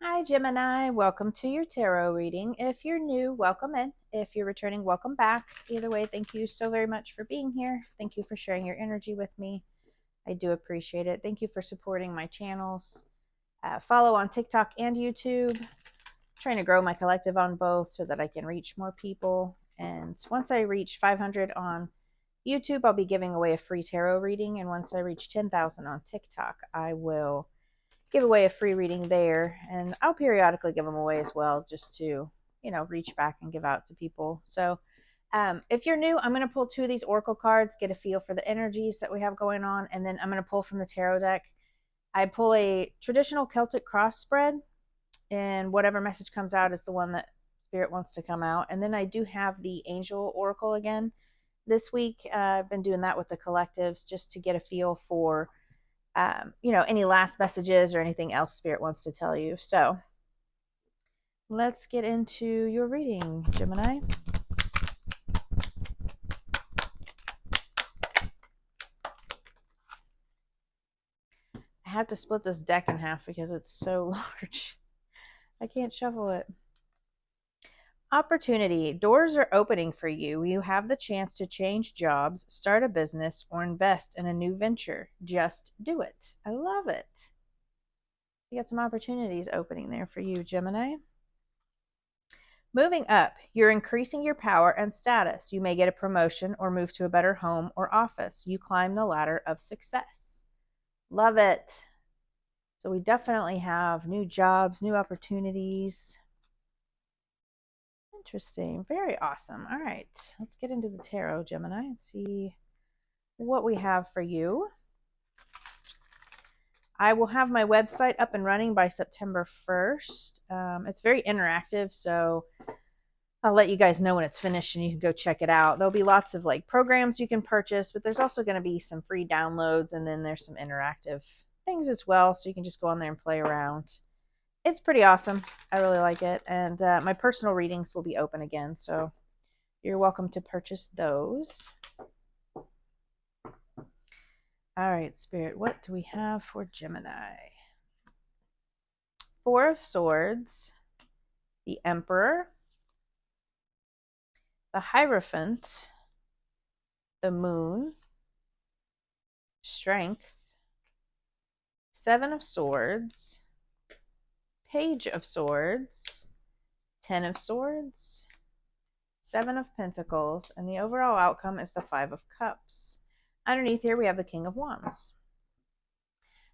Hi, Gemini. Welcome to your tarot reading. If you're new, welcome in. If you're returning, welcome back. Either way, thank you so very much for being here. Thank you for sharing your energy with me. I do appreciate it. Thank you for supporting my channels. Follow on TikTok and YouTube. I'm trying to grow my collective on both so that I can reach more people. And once I reach 500 on YouTube, I'll be giving away a free tarot reading. And once I reach 10,000 on TikTok, I will give away a free reading there, and I'll periodically give them away as well, just to reach back and give out to people. So if you're new, I'm going to pull two of these oracle cards, get a feel for the energies that we have going on, and then I'm going to pull from the tarot deck. I pull a traditional Celtic cross spread, and whatever message comes out is the one that spirit wants to come out. And then I do have the angel oracle again this week. I've been doing that with the collectives just to get a feel for any last messages or anything else spirit wants to tell you. So let's get into your reading, Gemini. I have to split this deck in half because it's so large. I can't shuffle it. Opportunity. Doors are opening for you. You have the chance to change jobs, start a business, or invest in a new venture. Just do it. I love it. You got some opportunities opening there for you, Gemini. Moving up, you're increasing your power and status. You may get a promotion or move to a better home or office. You climb the ladder of success. Love it. So we definitely have new jobs, new opportunities. Interesting. Very awesome. All right. Let's get into the tarot, Gemini, and see what we have for you. I will have my website up and running by September 1st. It's very interactive, so I'll let you guys know when it's finished and you can go check it out. There'll be lots of programs you can purchase, but there's also going to be some free downloads, and then there's some interactive things as well, so you can just go on there and play around. It's pretty awesome. I really like it. And my personal readings will be open again, so you're welcome to purchase those. All right, Spirit, what do we have for Gemini? Four of Swords, the Emperor, the Hierophant, the Moon, Strength, Seven of Swords, Page of Swords, Ten of Swords, Seven of Pentacles, and the overall outcome is the Five of Cups. Underneath here, we have the King of Wands.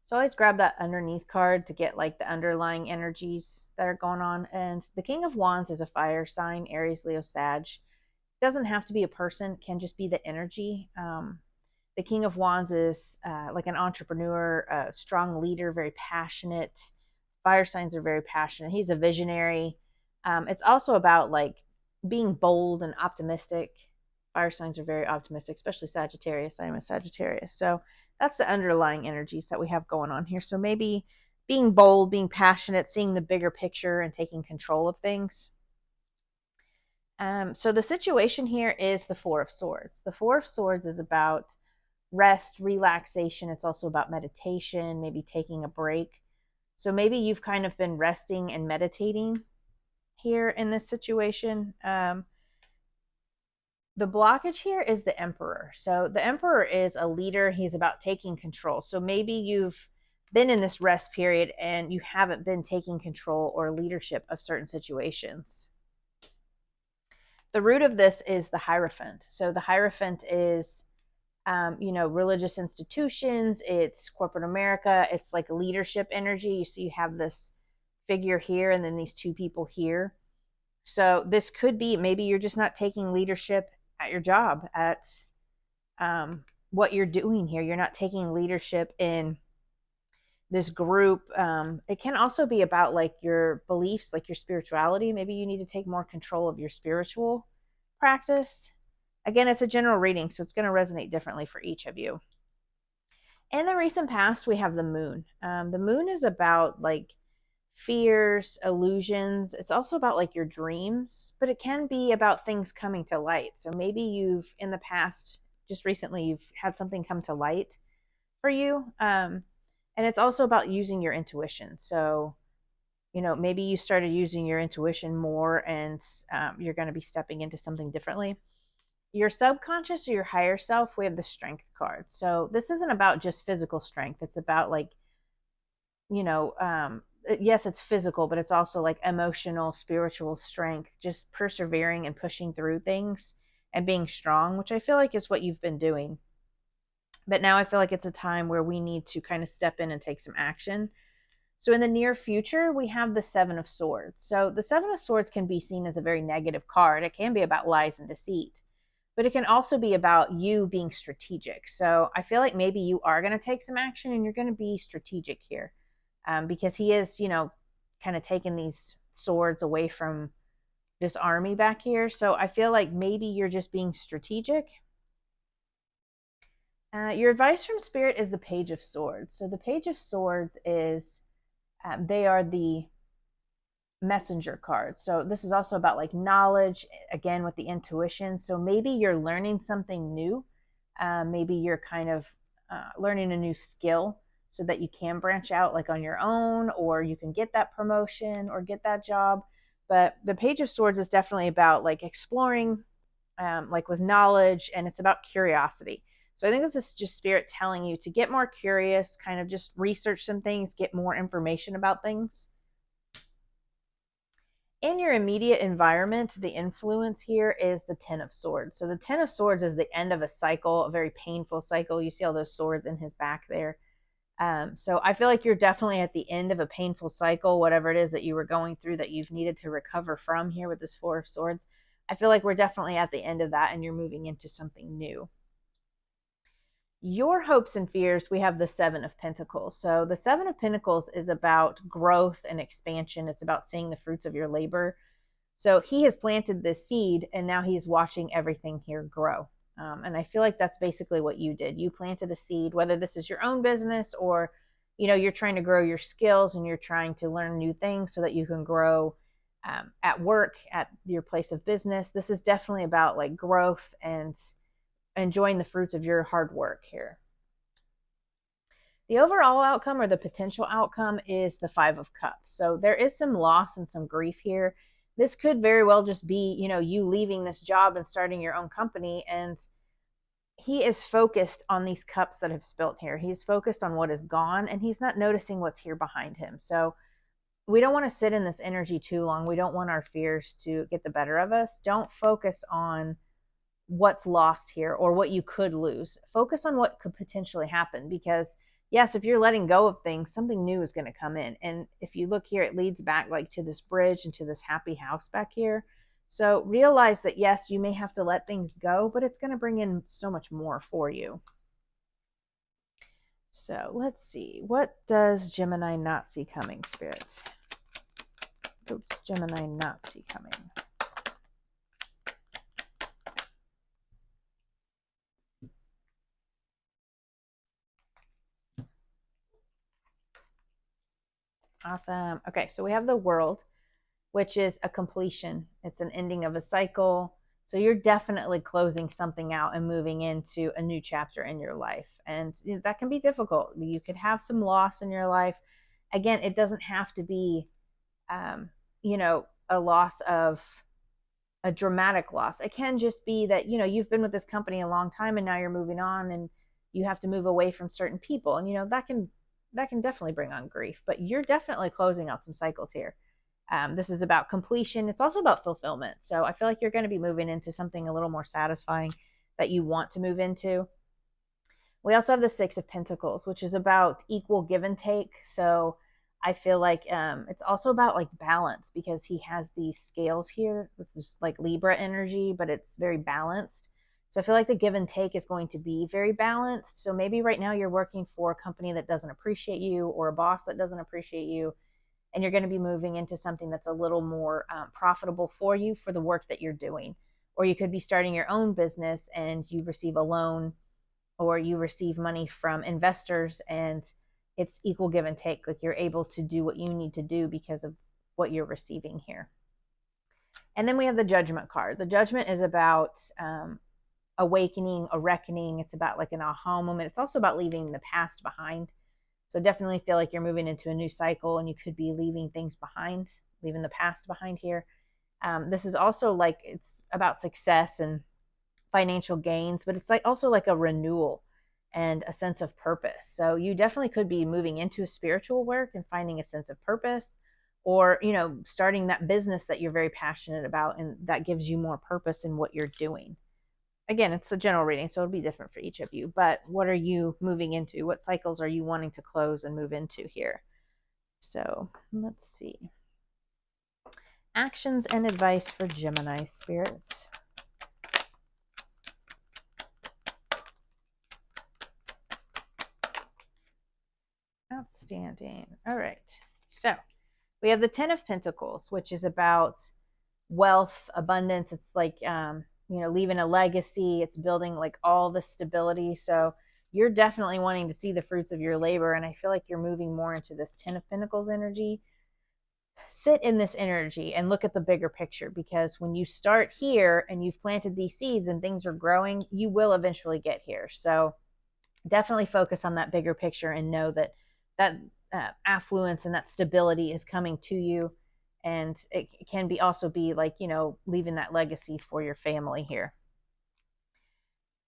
So always grab that underneath card to get the underlying energies that are going on. And the King of Wands is a fire sign, Aries, Leo, Sag. It doesn't have to be a person, it can just be the energy. The King of Wands is like an entrepreneur, a strong leader, very passionate. Fire signs are very passionate. He's a visionary. It's also about being bold and optimistic. Fire signs are very optimistic, especially Sagittarius. I am a Sagittarius. So that's the underlying energies that we have going on here. So maybe being bold, being passionate, seeing the bigger picture, and taking control of things. So the situation here is the Four of Swords. The Four of Swords is about rest, relaxation. It's also about meditation, maybe taking a break. So maybe you've kind of been resting and meditating here in this situation. The blockage here is the Emperor. So the Emperor is a leader. He's about taking control. So maybe you've been in this rest period and you haven't been taking control or leadership of certain situations. The root of this is the Hierophant. So the Hierophant is religious institutions, it's corporate America, it's like leadership energy. So you have this figure here and then these two people here. So this could be maybe you're just not taking leadership at your job, at what you're doing here. You're not taking leadership in this group. It can also be about your beliefs, your spirituality. Maybe you need to take more control of your spiritual practice. Again, it's a general reading, so it's going to resonate differently for each of you. In the recent past, we have the Moon. The Moon is about fears, illusions. It's also about your dreams, but it can be about things coming to light. So maybe you've in the past, just recently, you've had something come to light for you. And it's also about using your intuition. So maybe you started using your intuition more, and you're going to be stepping into something differently. Your subconscious or your higher self, we have the strength card. So this isn't about just physical strength. It's about like, you know, yes, it's physical, but it's also like emotional, spiritual strength, just persevering and pushing through things and being strong, which I feel like is what you've been doing. But now I feel like it's a time where we need to kind of step in and take some action. So in the near future, we have the Seven of Swords. So the Seven of Swords can be seen as a very negative card. It can be about lies and deceit, but it can also be about you being strategic. So I feel like maybe you are going to take some action and you're going to be strategic here, because he is, kind of taking these swords away from this army back here. So I feel like maybe you're just being strategic. Your advice from Spirit is the Page of Swords. So the Page of Swords is, they are the messenger cards. So this is also about like knowledge, again, with the intuition. So maybe you're learning something new. Maybe you're kind of learning a new skill so that you can branch out like on your own, or you can get that promotion or get that job. But the Page of Swords is definitely about like exploring, like with knowledge, and it's about curiosity. So I think this is just Spirit telling you to get more curious, kind of just research some things, get more information about things. In your immediate environment, the influence here is the Ten of Swords. So the Ten of Swords is the end of a cycle, a very painful cycle. You see all those swords in his back there. So I feel like you're definitely at the end of a painful cycle, whatever it is that you were going through that you've needed to recover from here with this Four of Swords. I feel like we're definitely at the end of that and you're moving into something new. Your hopes and fears, we have the Seven of Pentacles. So the Seven of Pentacles is about growth and expansion. It's about seeing the fruits of your labor. So he has planted this seed and now he's watching everything here grow. And I feel like that's basically what you did. You planted a seed, whether this is your own business or, you're trying to grow your skills and you're trying to learn new things so that you can grow at work, at your place of business. This is definitely about like growth and enjoying the fruits of your hard work here. The overall outcome or the potential outcome is the Five of Cups. So there is some loss and some grief here. This could very well just be, you leaving this job and starting your own company. And he is focused on these cups that have spilt here. He's focused on what is gone and he's not noticing what's here behind him. So we don't want to sit in this energy too long. We don't want our fears to get the better of us. Don't focus on what's lost here or what you could lose. Focus on what could potentially happen, because yes, if you're letting go of things, something new is going to come in. And if you look here, it leads back like to this bridge and to this happy house back here. So realize that yes, you may have to let things go, but it's going to bring in so much more for you. So let's see. What does Gemini not see coming, Spirit? Oops, Gemini not see coming. Awesome. Okay, so we have the World, which is a completion. It's an ending of a cycle. So you're definitely closing something out and moving into a new chapter in your life. And that can be difficult. You could have some loss in your life. Again, it doesn't have to be, a loss of a dramatic loss. It can just be that, you've been with this company a long time and now you're moving on and you have to move away from certain people. And, that can definitely bring on grief, but you're definitely closing out some cycles here. This is about completion. It's also about fulfillment. So I feel like you're going to be moving into something a little more satisfying that you want to move into. We also have the Six of Pentacles, which is about equal give and take. So I feel like it's also about like balance, because he has these scales here. This is like Libra energy, but it's very balanced. So I feel like the give and take is going to be very balanced. So maybe right now you're working for a company that doesn't appreciate you or a boss that doesn't appreciate you. And you're going to be moving into something that's a little more profitable for you for the work that you're doing. Or you could be starting your own business and you receive a loan or you receive money from investors and it's equal give and take. Like you're able to do what you need to do because of what you're receiving here. And then we have the Judgment card. The Judgment is about awakening, a reckoning. It's about like an aha moment. It's also about leaving the past behind. So definitely feel like you're moving into a new cycle, and you could be leaving things behind, leaving the past behind here. This is also like it's about success and financial gains, but it's like also like a renewal and a sense of purpose. So you definitely could be moving into a spiritual work and finding a sense of purpose, or starting that business that you're very passionate about and that gives you more purpose in what you're doing. Again, it's a general reading, so it'll be different for each of you, but what are you moving into? What cycles are you wanting to close and move into here? So let's see. Actions and advice for Gemini spirits. Outstanding. All right. So we have the 10 of Pentacles, which is about wealth, abundance. It's like, leaving a legacy. It's building like all the stability. So you're definitely wanting to see the fruits of your labor. And I feel like you're moving more into this 10 of Pentacles energy. Sit in this energy and look at the bigger picture, because when you start here and you've planted these seeds and things are growing, you will eventually get here. So definitely focus on that bigger picture and know that affluence and that stability is coming to you. And it can be also be like, leaving that legacy for your family here.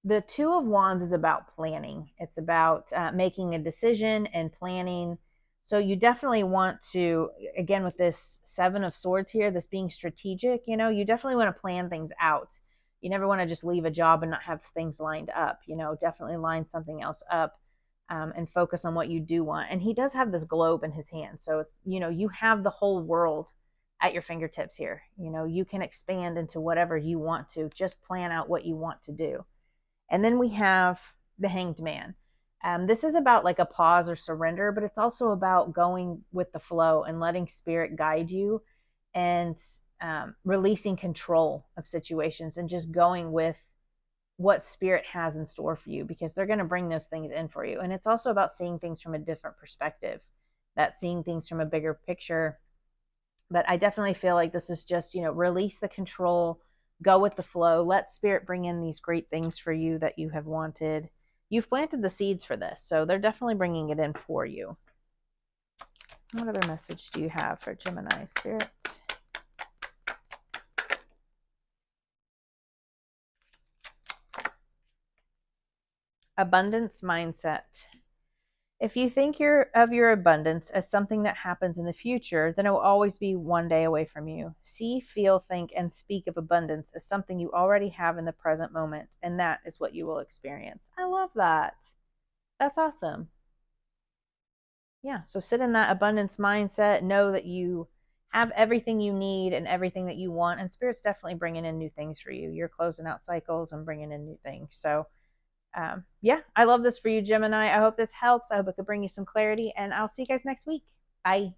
The Two of Wands is about planning. It's about making a decision and planning. So you definitely want to, again, with this Seven of Swords here, this being strategic, you definitely want to plan things out. You never want to just leave a job and not have things lined up. Definitely line something else up, and focus on what you do want. And he does have this globe in his hand. So it's, you have the whole world at your fingertips here. You can expand into whatever you want to. Just plan out what you want to do. And then we have the Hanged Man. This is about like a pause or surrender, but it's also about going with the flow and letting spirit guide you, and releasing control of situations and just going with what spirit has in store for you, because they're going to bring those things in for you. And it's also about seeing things from a different perspective, that seeing things from a bigger picture. But I definitely feel like this is just, release the control, go with the flow, let spirit bring in these great things for you that you have wanted. You've planted the seeds for this, so they're definitely bringing it in for you. What other message do you have for Gemini spirit? Abundance mindset. If you think of your abundance as something that happens in the future, then it will always be one day away from you. See, feel, think, and speak of abundance as something you already have in the present moment, and that is what you will experience. I love that. That's awesome. Yeah, so sit in that abundance mindset. Know that you have everything you need and everything that you want, and Spirit's definitely bringing in new things for you. You're closing out cycles and bringing in new things. So yeah, I love this for you, Gemini. I hope this helps. I hope it could bring you some clarity, and I'll see you guys next week. Bye.